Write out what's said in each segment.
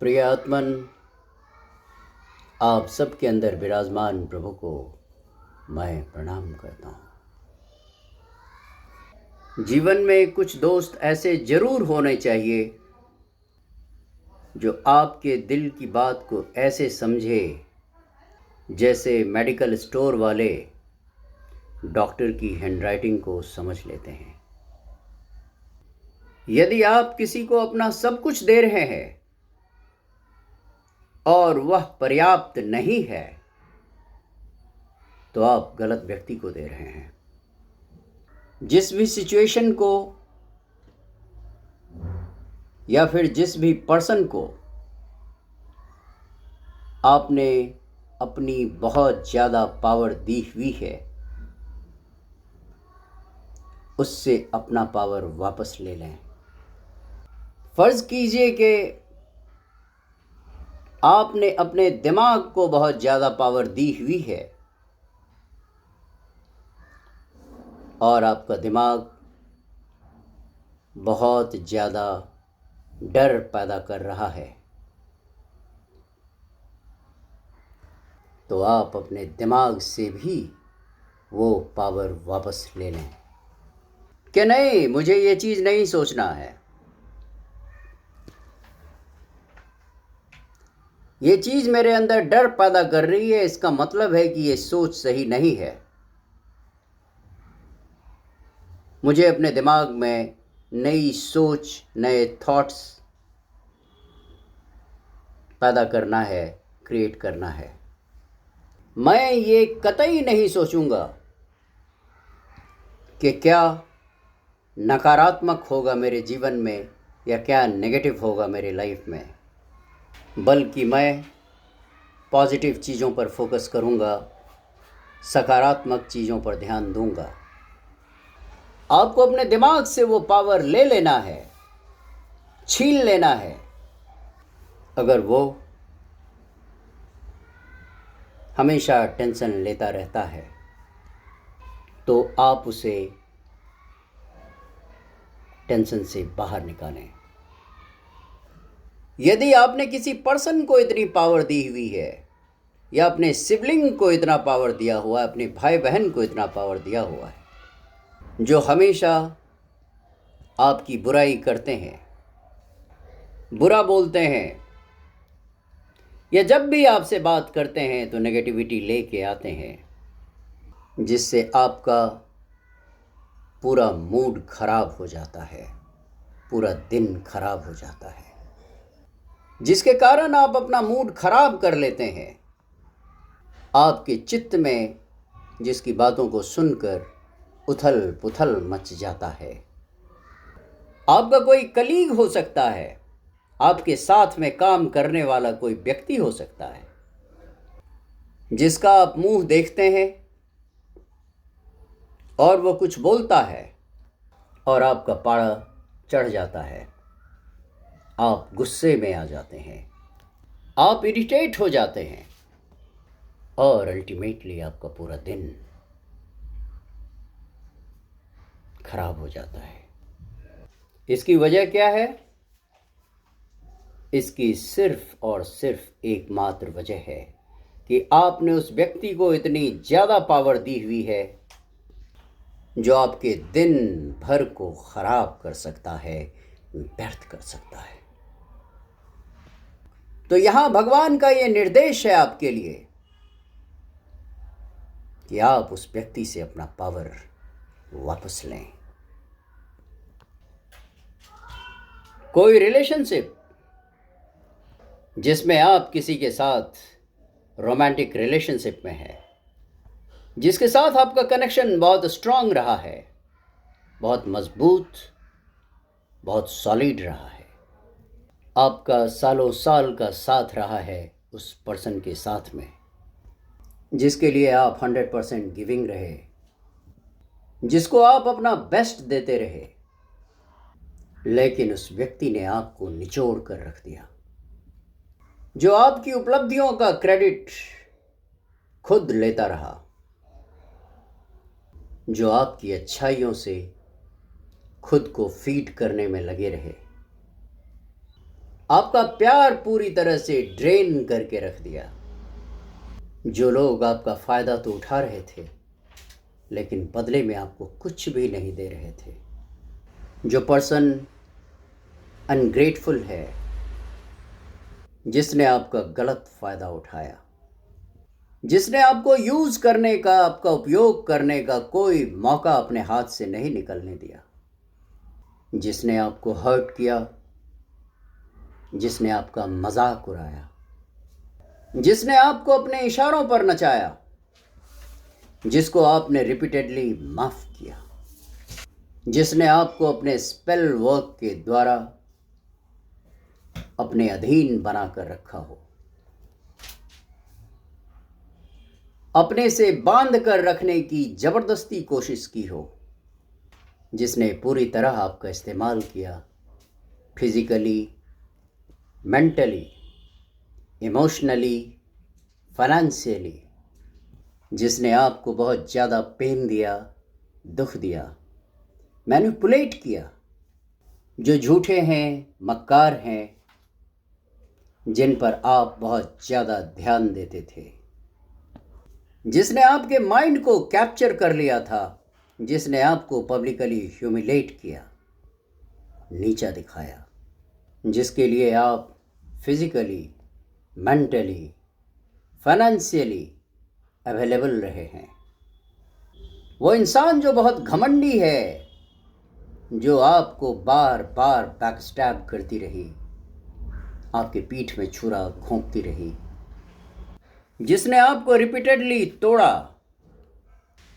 प्रिय आत्मन, आप सबके अंदर विराजमान प्रभु को मैं प्रणाम करता हूँ। जीवन में कुछ दोस्त ऐसे जरूर होने चाहिए जो आपके दिल की बात को ऐसे समझे जैसे मेडिकल स्टोर वाले डॉक्टर की हैंडराइटिंग को समझ लेते हैं। यदि आप किसी को अपना सब कुछ दे रहे हैं और वह पर्याप्त नहीं है तो आप गलत व्यक्ति को दे रहे हैं। जिस भी सिचुएशन को या फिर जिस भी पर्सन को आपने अपनी बहुत ज़्यादा पावर दी हुई है, उससे अपना पावर वापस ले लें। फ़र्ज़ कीजिए कि आपने अपने दिमाग को बहुत ज़्यादा पावर दी हुई है और आपका दिमाग बहुत ज़्यादा डर पैदा कर रहा है, तो आप अपने दिमाग से भी वो पावर वापस ले लें कि नहीं, मुझे ये चीज़ नहीं सोचना है, ये चीज़ मेरे अंदर डर पैदा कर रही है, इसका मतलब है कि ये सोच सही नहीं है। मुझे अपने दिमाग में नई सोच, नए थॉट्स पैदा करना है, क्रिएट करना है। मैं ये कतई नहीं सोचूंगा कि क्या नकारात्मक होगा मेरे जीवन में या क्या नेगेटिव होगा मेरे लाइफ में, बल्कि मैं पॉजिटिव चीज़ों पर फोकस करूंगा, सकारात्मक चीज़ों पर ध्यान दूंगा। आपको अपने दिमाग से वो पावर ले लेना है, छीन लेना है। अगर वो हमेशा टेंशन लेता रहता है तो आप उसे टेंशन से बाहर निकालें। यदि आपने किसी पर्सन को इतनी पावर दी हुई है या अपने सिबलिंग को इतना पावर दिया हुआ है, अपने भाई बहन को इतना पावर दिया हुआ है, जो हमेशा आपकी बुराई करते हैं, बुरा बोलते हैं, या जब भी आपसे बात करते हैं तो नेगेटिविटी लेके आते हैं, जिससे आपका पूरा मूड खराब हो जाता है, पूरा दिन खराब हो जाता है, जिसके कारण आप अपना मूड खराब कर लेते हैं। आपके चित्त में जिसकी बातों को सुनकर उथल पुथल मच जाता है। आपका कोई कलीग हो सकता है, आपके साथ में काम करने वाला कोई व्यक्ति हो सकता है, जिसका आप मुंह देखते हैं और वो कुछ बोलता है और आपका पारा चढ़ जाता है, आप गुस्से में आ जाते हैं, आप इरिटेट हो जाते हैं और अल्टीमेटली आपका पूरा दिन खराब हो जाता है। इसकी वजह क्या है? इसकी सिर्फ और सिर्फ एकमात्र वजह है कि आपने उस व्यक्ति को इतनी ज़्यादा पावर दी हुई है जो आपके दिन भर को खराब कर सकता है, व्यर्थ कर सकता है। तो यहाँ भगवान का ये निर्देश है आपके लिए कि आप उस व्यक्ति से अपना पावर वापस लें। कोई रिलेशनशिप जिसमें आप किसी के साथ रोमांटिक रिलेशनशिप में है, जिसके साथ आपका कनेक्शन बहुत स्ट्रांग रहा है, बहुत मजबूत, बहुत सॉलिड रहा है, आपका सालों साल का साथ रहा है उस पर्सन के साथ में, जिसके लिए आप 100% गिविंग रहे, जिसको आप अपना बेस्ट देते रहे, लेकिन उस व्यक्ति ने आपको निचोड़ कर रख दिया, जो आपकी उपलब्धियों का क्रेडिट खुद लेता रहा, जो आपकी अच्छाइयों से खुद को फीड करने में लगे रहे, आपका प्यार पूरी तरह से ड्रेन करके रख दिया। जो लोग आपका फ़ायदा तो उठा रहे थे, लेकिन बदले में आपको कुछ भी नहीं दे रहे थे। जो पर्सन अनग्रेटफुल है, जिसने आपका गलत फ़ायदा उठाया, जिसने आपको यूज़ करने का, आपका उपयोग करने का कोई मौका अपने हाथ से नहीं निकलने दिया, जिसने आपको हर्ट किया, जिसने आपका मजाक उड़ाया, जिसने आपको अपने इशारों पर नचाया, जिसको आपने रिपीटेडली माफ़ किया, जिसने आपको अपने स्पेल वर्क के द्वारा अपने अधीन बनाकर रखा हो, अपने से बांध कर रखने की जबरदस्ती कोशिश की हो, जिसने पूरी तरह आपका इस्तेमाल किया, फिजिकली, मेंटली, इमोशनली, फाइनेंशियली, जिसने आपको बहुत ज़्यादा पेन दिया, दुख दिया, मैनिपुलेट किया, जो झूठे हैं, मक्कार हैं, जिन पर आप बहुत ज़्यादा ध्यान देते थे, जिसने आपके माइंड को कैप्चर कर लिया था, जिसने आपको पब्लिकली ह्यूमिलेट किया, नीचा दिखाया, जिसके लिए आप फिजिकली, मेंटली, फाइनेंशियली अवेलेबल रहे हैं। वो इंसान जो बहुत घमंडी है, जो आपको बार बार बैकस्टैब करती रही, आपके पीठ में छुरा घोंपती रही, जिसने आपको रिपीटेडली तोड़ा,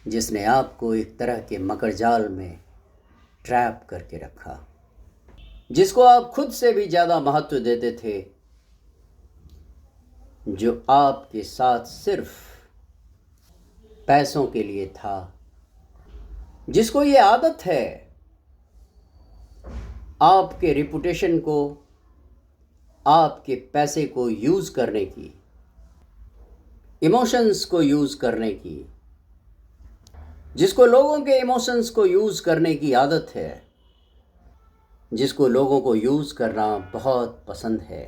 जिसने आपको एक तरह के मकड़जाल में ट्रैप करके रखा, जिसको आप खुद से भी ज़्यादा महत्व देते थे, जो आपके साथ सिर्फ पैसों के लिए था, जिसको ये आदत है आपके रिपुटेशन को, आपके पैसे को यूज़ करने की, इमोशंस को यूज़ करने की, जिसको लोगों के इमोशंस को यूज़ करने की आदत है, जिसको लोगों को यूज़ करना बहुत पसंद है,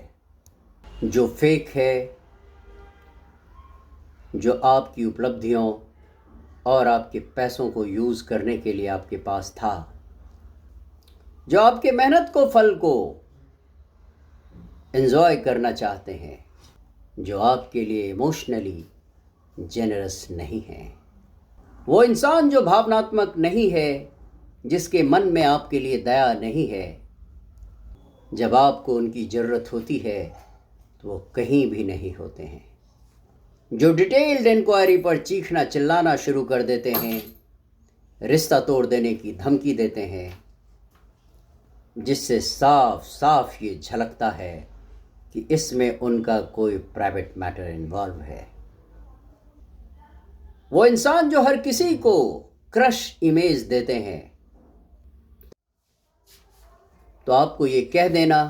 जो फेक है, जो आपकी उपलब्धियों और आपके पैसों को यूज़ करने के लिए आपके पास था, जो आपके मेहनत को, फल को एंजॉय करना चाहते हैं, जो आपके लिए इमोशनली जेनरस नहीं है, वो इंसान जो भावनात्मक नहीं है, जिसके मन में आपके लिए दया नहीं है, जब आपको उनकी ज़रूरत होती है तो वो कहीं भी नहीं होते हैं, जो डिटेल्ड इंक्वायरी पर चीखना चिल्लाना शुरू कर देते हैं, रिश्ता तोड़ देने की धमकी देते हैं, जिससे साफ साफ ये झलकता है कि इसमें उनका कोई प्राइवेट मैटर इन्वॉल्व है। वो इंसान जो हर किसी को क्रश इमेज देते हैं, तो आपको ये कह देना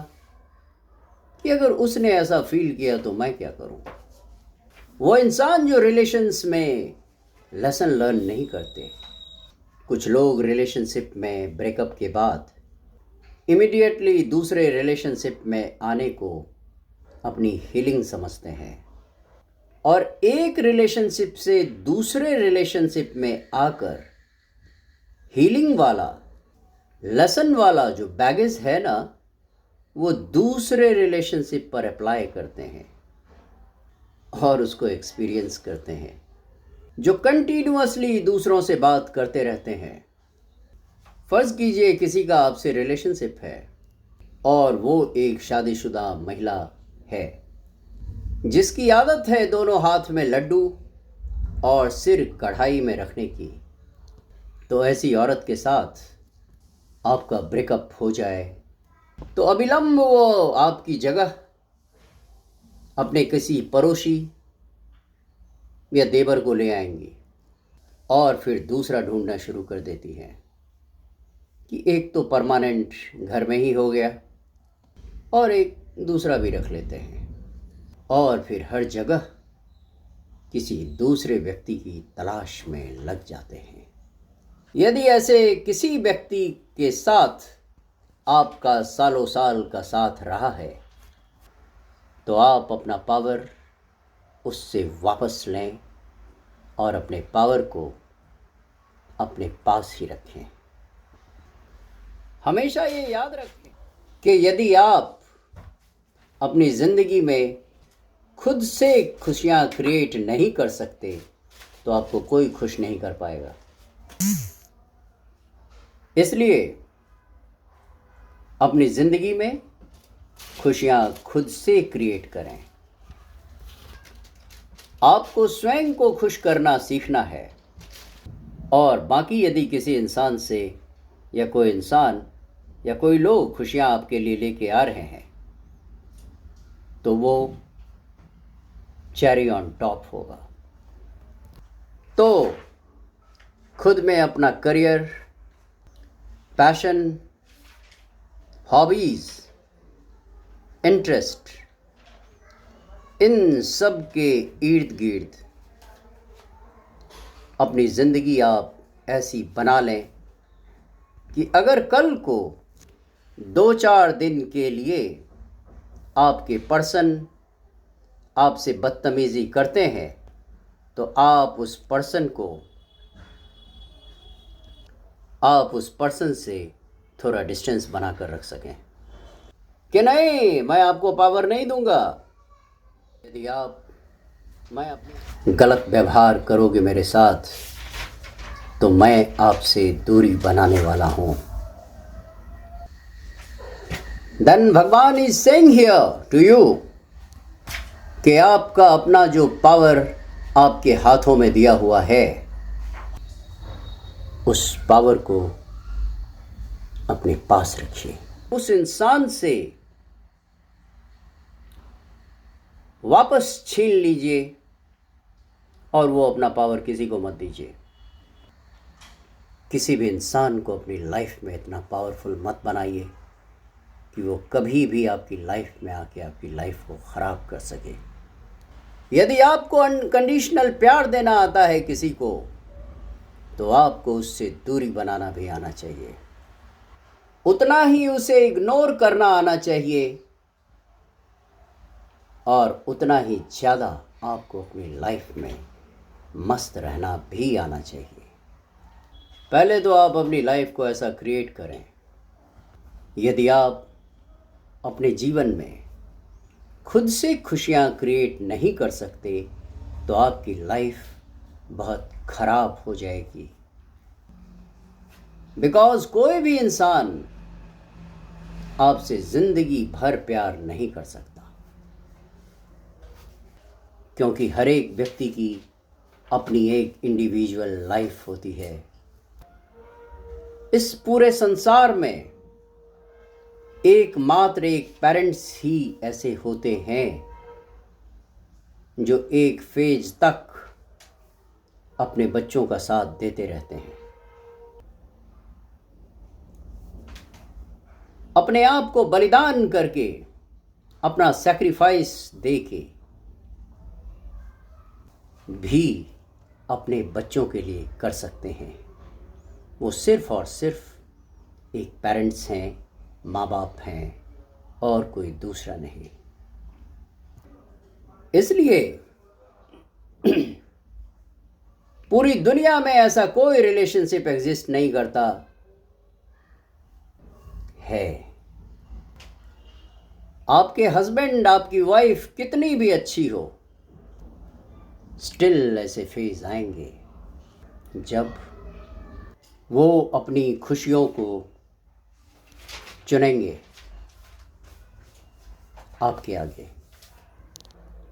कि अगर उसने ऐसा फील किया तो मैं क्या करूं। वो इंसान जो रिलेशंस में लेसन लर्न नहीं करते। कुछ लोग रिलेशनशिप में ब्रेकअप के बाद इमीडिएटली दूसरे रिलेशनशिप में आने को अपनी हीलिंग समझते हैं, और एक रिलेशनशिप से दूसरे रिलेशनशिप में आकर हीलिंग वाला, लेसन वाला जो बैगेज है ना, वो दूसरे रिलेशनशिप पर अप्लाई करते हैं और उसको एक्सपीरियंस करते हैं। जो कंटिन्यूअसली दूसरों से बात करते रहते हैं। फ़र्ज़ कीजिए किसी का आपसे रिलेशनशिप है और वो एक शादीशुदा महिला है, जिसकी आदत है दोनों हाथ में लड्डू और सिर कढ़ाई में रखने की। तो ऐसी औरत के साथ आपका ब्रेकअप हो जाए तो अविलंब वो आपकी जगह अपने किसी पड़ोसी या देवर को ले आएंगी और फिर दूसरा ढूंढना शुरू कर देती हैं कि एक तो परमानेंट घर में ही हो गया और एक दूसरा भी रख लेते हैं, और फिर हर जगह किसी दूसरे व्यक्ति की तलाश में लग जाते हैं। यदि ऐसे किसी व्यक्ति के साथ आपका सालों साल का साथ रहा है तो आप अपना पावर उससे वापस लें और अपने पावर को अपने पास ही रखें। हमेशा ये याद रखें कि यदि आप अपनी ज़िंदगी में खुद से खुशियाँ क्रिएट नहीं कर सकते तो आपको कोई खुश नहीं कर पाएगा। इसलिए अपनी ज़िंदगी में खुशियाँ खुद से क्रिएट करें। आपको स्वयं को खुश करना सीखना है और बाकी यदि किसी इंसान से या कोई इंसान या कोई लोग खुशियाँ आपके लिए लेके आ रहे हैं तो वो चेरी ऑन टॉप होगा। तो खुद में अपना करियर, पैशन, हॉबीज़, इंटरेस्ट, इन सब के इर्द गिर्द अपनी ज़िंदगी आप ऐसी बना लें कि अगर कल को 2-4 दिन के लिए आपके पर्सन आपसे बदतमीज़ी करते हैं तो आप उस पर्सन से थोड़ा डिस्टेंस बना कर रख सकें कि नहीं, मैं आपको पावर नहीं दूंगा। यदि मैं अपने गलत व्यवहार करोगे मेरे साथ तो मैं आपसे दूरी बनाने वाला हूँ। Then Bhagwan is saying here to you कि आपका अपना जो पावर आपके हाथों में दिया हुआ है उस पावर को अपने पास रखिए। उस इंसान से वापस छीन लीजिए और वो अपना पावर किसी को मत दीजिए। किसी भी इंसान को अपनी लाइफ में इतना पावरफुल मत बनाइए कि वो कभी भी आपकी लाइफ में आके आपकी लाइफ को ख़राब कर सके। यदि आपको अनकंडीशनल प्यार देना आता है किसी को तो आपको उससे दूरी बनाना भी आना चाहिए। उतना ही उसे इग्नोर करना आना चाहिए और उतना ही ज़्यादा आपको अपनी लाइफ में मस्त रहना भी आना चाहिए। पहले तो आप अपनी लाइफ को ऐसा क्रिएट करें। यदि आप अपने जीवन में खुद से खुशियाँ क्रिएट नहीं कर सकते तो आपकी लाइफ बहुत ख़राब हो जाएगी। बिकॉज़ कोई भी इंसान आपसे ज़िंदगी भर प्यार नहीं कर सकता, क्योंकि हर एक व्यक्ति की अपनी एक इंडिविजुअल लाइफ होती है। इस पूरे संसार में एकमात्र एक पेरेंट्स ही ऐसे होते हैं जो एक फेज तक अपने बच्चों का साथ देते रहते हैं, अपने आप को बलिदान करके, अपना सैक्रिफाइस देके भी अपने बच्चों के लिए कर सकते हैं। वो सिर्फ़ और सिर्फ एक पेरेंट्स हैं, माँ बाप हैं और कोई दूसरा नहीं। इसलिए पूरी दुनिया में ऐसा कोई रिलेशनशिप एग्जिस्ट नहीं करता है। आपके हस्बैंड, आपकी वाइफ कितनी भी अच्छी हो, स्टिल ऐसे फेज आएंगे जब वो अपनी खुशियों को चुनेंगे आपके आगे।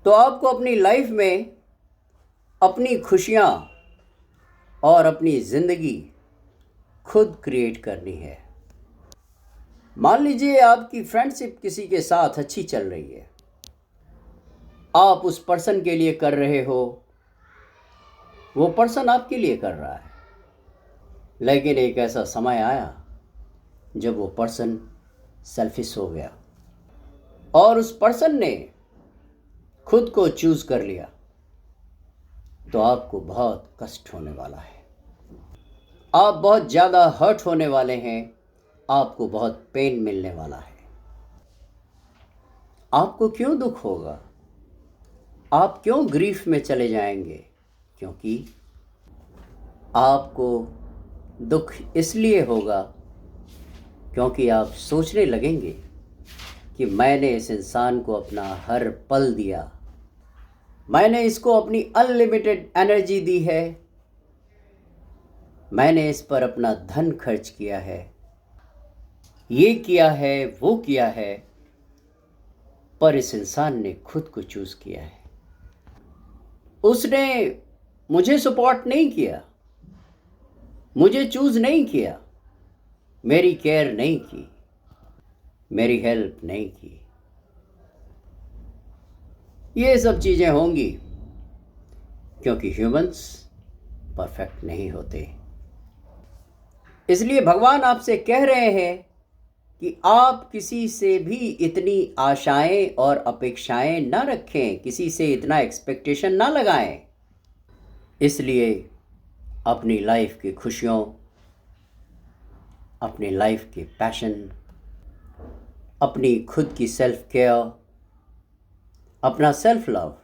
तो आपको अपनी लाइफ में अपनी खुशियाँ और अपनी ज़िंदगी खुद क्रिएट करनी है। मान लीजिए आपकी फ्रेंडशिप किसी के साथ अच्छी चल रही है, आप उस पर्सन के लिए कर रहे हो, वो पर्सन आपके लिए कर रहा है, लेकिन एक ऐसा समय आया जब वो पर्सन सेल्फिश हो गया और उस पर्सन ने खुद को चूज़ कर लिया, तो आपको बहुत कष्ट होने वाला है। आप बहुत ज़्यादा हर्ट होने वाले हैं, आपको बहुत पेन मिलने वाला है। आपको क्यों दुख होगा? आप क्यों ग्रीफ में चले जाएंगे? क्योंकि आपको दुख इसलिए होगा क्योंकि आप सोचने लगेंगे कि मैंने इस इंसान को अपना हर पल दिया, मैंने इसको अपनी अनलिमिटेड एनर्जी दी है, मैंने इस पर अपना धन खर्च किया है, ये किया है, वो किया है, पर इस इंसान ने खुद को चूज़ किया है। उसने मुझे सपोर्ट नहीं किया, मुझे चूज़ नहीं किया, मेरी केयर नहीं की, मेरी हेल्प नहीं की। ये सब चीज़ें होंगी क्योंकि ह्यूमंस परफेक्ट नहीं होते। इसलिए भगवान आपसे कह रहे हैं कि आप किसी से भी इतनी आशाएं और अपेक्षाएं ना रखें, किसी से इतना एक्सपेक्टेशन ना लगाएं। इसलिए अपनी लाइफ की खुशियों, अपनी लाइफ के पैशन, अपनी खुद की सेल्फ केयर, अपना सेल्फ लव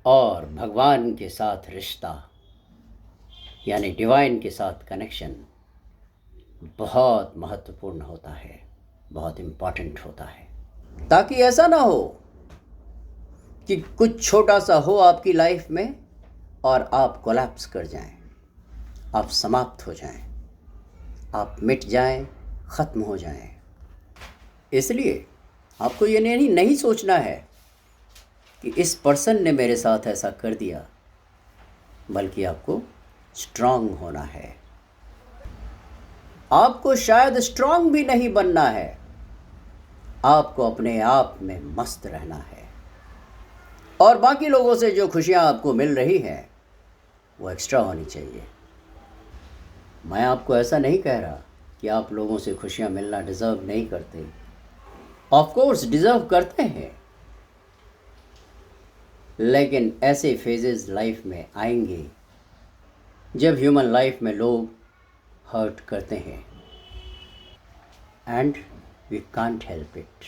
और भगवान के साथ रिश्ता यानी डिवाइन के साथ कनेक्शन बहुत महत्वपूर्ण होता है, बहुत इम्पॉर्टेंट होता है, ताकि ऐसा ना हो कि कुछ छोटा सा हो आपकी लाइफ में और आप कोलैप्स कर जाएं, आप समाप्त हो जाएं, आप मिट जाएं, ख़त्म हो जाएं। इसलिए आपको ये नहीं सोचना है कि इस पर्सन ने मेरे साथ ऐसा कर दिया, बल्कि आपको स्ट्रांग होना है। आपको शायद स्ट्रांग भी नहीं बनना है, आपको अपने आप में मस्त रहना है। और बाकी लोगों से जो खुशियां आपको मिल रही हैं वो एक्स्ट्रा होनी चाहिए। मैं आपको ऐसा नहीं कह रहा कि आप लोगों से खुशियां मिलना डिज़र्व नहीं करते। ऑफ कोर्स डिज़र्व करते हैं, लेकिन ऐसे फेजेस लाइफ में आएंगे जब ह्यूमन लाइफ में लोग हर्ट करते हैं and we can't help it.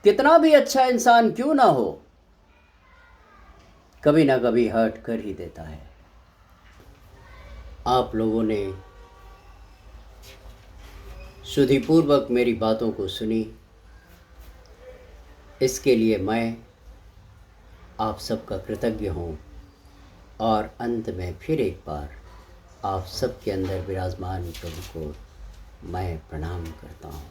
कितना भी अच्छा इंसान क्यों ना हो, कभी ना कभी हर्ट कर ही देता है। आप लोगों ने सुधिपूर्वक मेरी बातों को सुनी, इसके लिए मैं आप सबका कृतज्ञ हूँ। और अंत में फिर एक बार आप सबके अंदर विराजमान प्रभु को मैं प्रणाम करता हूँ।